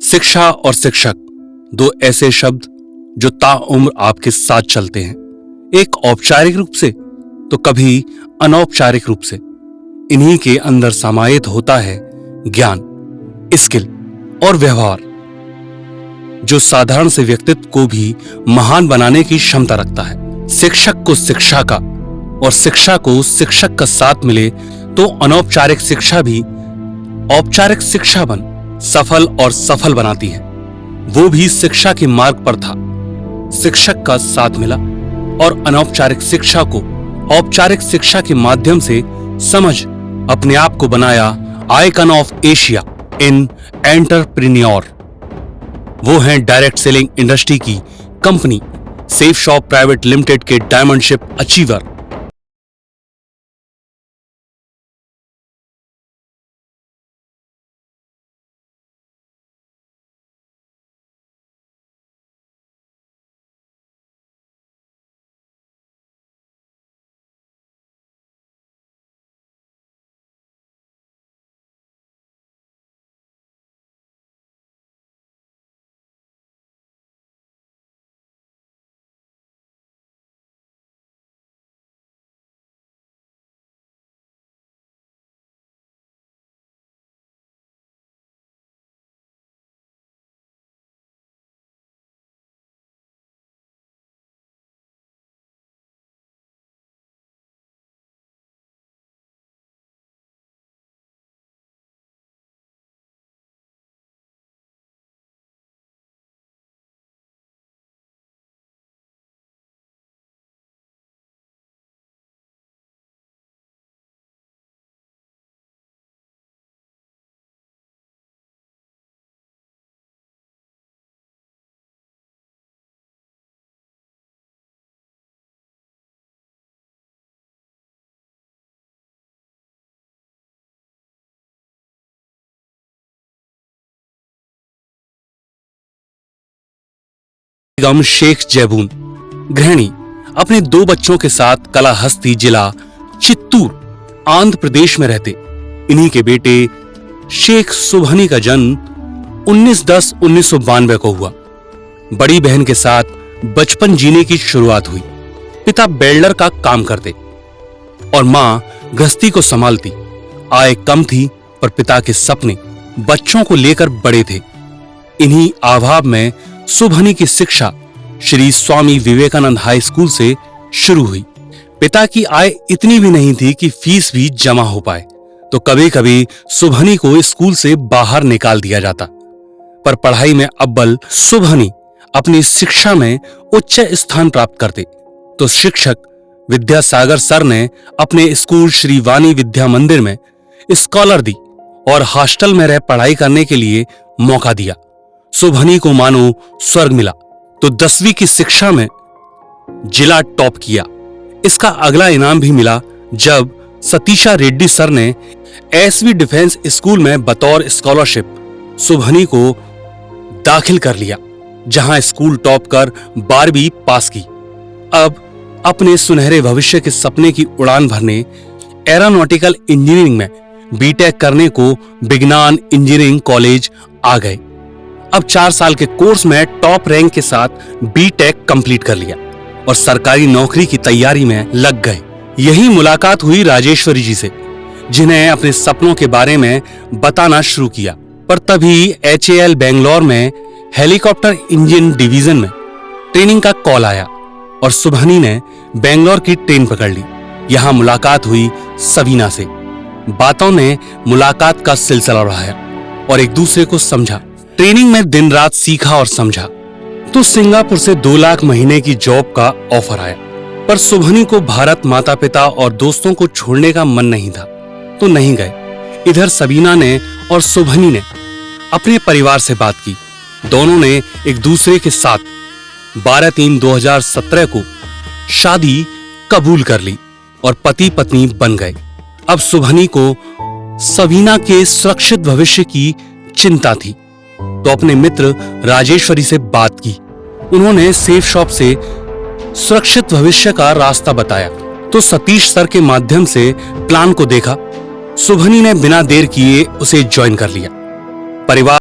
शिक्षा और शिक्षक दो ऐसे शब्द जो ताउम्र आपके साथ चलते हैं, एक औपचारिक रूप से तो कभी अनौपचारिक रूप से। इन्हीं के अंदर समाहित होता है ज्ञान, स्किल और व्यवहार, जो साधारण से व्यक्तित्व को भी महान बनाने की क्षमता रखता है। शिक्षक को शिक्षा का और शिक्षा को शिक्षक का साथ मिले तो अनौपचारिक शिक्षा भी औपचारिक शिक्षा बन सफल और सफल बनाती है। वो भी शिक्षा के मार्ग पर था, शिक्षक का साथ मिला और अनौपचारिक शिक्षा को औपचारिक शिक्षा के माध्यम से समझ अपने आप को बनाया icon of Asia in entrepreneur. वो हैं डायरेक्ट सेलिंग इंडस्ट्री की company safe shop private limited के डायमंडशिप अचीवर। बेगम शेख जैबून गृहिणी अपने दो बच्चों के साथ कालाहस्ती जिला चित्तूर आंध्र प्रदेश में रहते। इन्हीं के बेटे शेख सुबहनी का जन्म 19/10/1992 को हुआ। बड़ी बहन के साथ बचपन जीने की शुरुआत हुई। पिता बेल्डर का काम करते और मां गृहस्थी को संभालती। आय कम थी पर पिता के सपने बच्चों को लेकर बड़े थे। इन्हीं अभाव में सुबहनी की शिक्षा श्री स्वामी विवेकानंद हाई स्कूल से शुरू हुई। पिता की आय इतनी भी नहीं थी कि फीस भी जमा हो पाए, तो कभी कभी सुबहनी को स्कूल से बाहर निकाल दिया जाता। पर पढ़ाई में अव्वल सुबहनी अपनी शिक्षा में उच्च स्थान प्राप्त करते, तो शिक्षक विद्यासागर सर ने अपने स्कूल श्री वाणी विद्या मंदिर में स्कॉलर दी और हॉस्टल में रह पढ़ाई करने के लिए मौका दिया। सुबहनी को मानो स्वर्ग मिला, तो 10वीं की शिक्षा में जिला टॉप किया। इसका अगला इनाम भी मिला जब सतीशा रेड्डी सर ने एसवी डिफेंस स्कूल में बतौर स्कॉलरशिप सुबहनी को दाखिल कर लिया, जहां स्कूल टॉप कर 12वीं पास की। अब अपने सुनहरे भविष्य के सपने की उड़ान भरने एरोनॉटिकल इंजीनियरिंग में बीटेक करने को विज्ञान इंजीनियरिंग कॉलेज आ गए। अब 4 साल के कोर्स में टॉप रैंक के साथ बीटेक कंप्लीट कर लिया और सरकारी नौकरी की तैयारी में लग गए। यही मुलाकात हुई राजेश्वरी जी से, जिन्हें अपने सपनों के बारे में बताना शुरू किया। पर तभी HAL बेंगलोर में हेलीकॉप्टर इंजन डिवीजन में ट्रेनिंग का कॉल आया और सुबहनी ने बेंगलोर की ट्रेन पकड़ ली। यहां मुलाकात हुई सबीना से। बातों ने मुलाकात का सिलसिला बढ़ाया और एक दूसरे को समझा। ट्रेनिंग में दिन रात सीखा और समझा, तो सिंगापुर से 2 लाख महीने की जॉब का ऑफर आया। पर सुबहनी को भारत माता पिता और दोस्तों को छोड़ने का मन नहीं था, तो नहीं गए। इधर सबीना ने और सुबहनी ने अपने परिवार से बात की। दोनों ने एक दूसरे के साथ 12/3/2017 को शादी कबूल कर ली और पति पत्नी बन गए। अब सुबहनी को सबीना के सुरक्षित भविष्य की चिंता थी, तो अपने मित्र राजेश्वरी से बात की। उन्होंने सेफ शॉप से सुरक्षित भविष्य का रास्ता बताया, तो सतीश सर के माध्यम से प्लान को देखा। सुबहनी ने बिना देर किए उसे ज्वाइन कर लिया। परिवार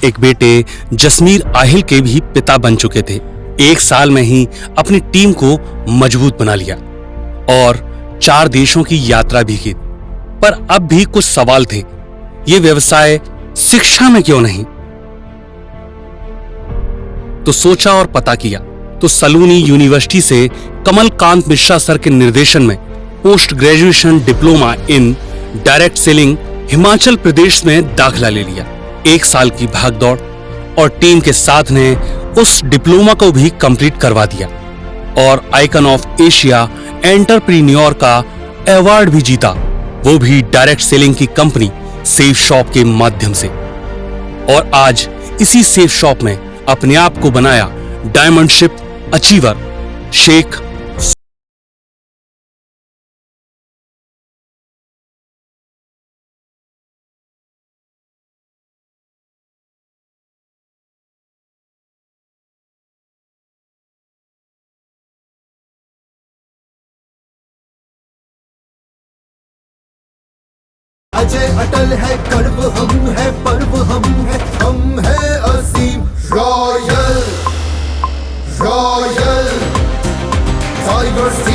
एक बेटे जसमीर आहिल के भी पिता बन चुके थे। 1 साल में ही अपनी टीम को मजबूत बना लिया और 4 देशों की यात्रा भी की। पर अब भी कुछ सवाल थे, ये व्यवसाय शिक्षा में क्यों नहीं? तो सोचा और पता किया तो सलूनी यूनिवर्सिटी से कमलकांत मिश्रा सर के निर्देशन में post graduation diploma in direct selling Himachal Pradesh में दाखिला ले लिया। 1 साल की भागदौड़ और टीम के साथ ने उस डिप्लोमा को भी कंप्लीट करवा दिया और आइकन ऑफ एशिया एंटरप्रीन्योर का अवार्ड भी जीता, वो भी डायरेक्ट सेलिंग की कंपनी सेफ शॉप के माध्यम से। और आज इसी सेफ शॉप में अपने आप को बनाया डायमंडशिप अचीवर शेख। अजय अटल है कर्व हम है पर्व हम है असीम रॉयल टाइगर।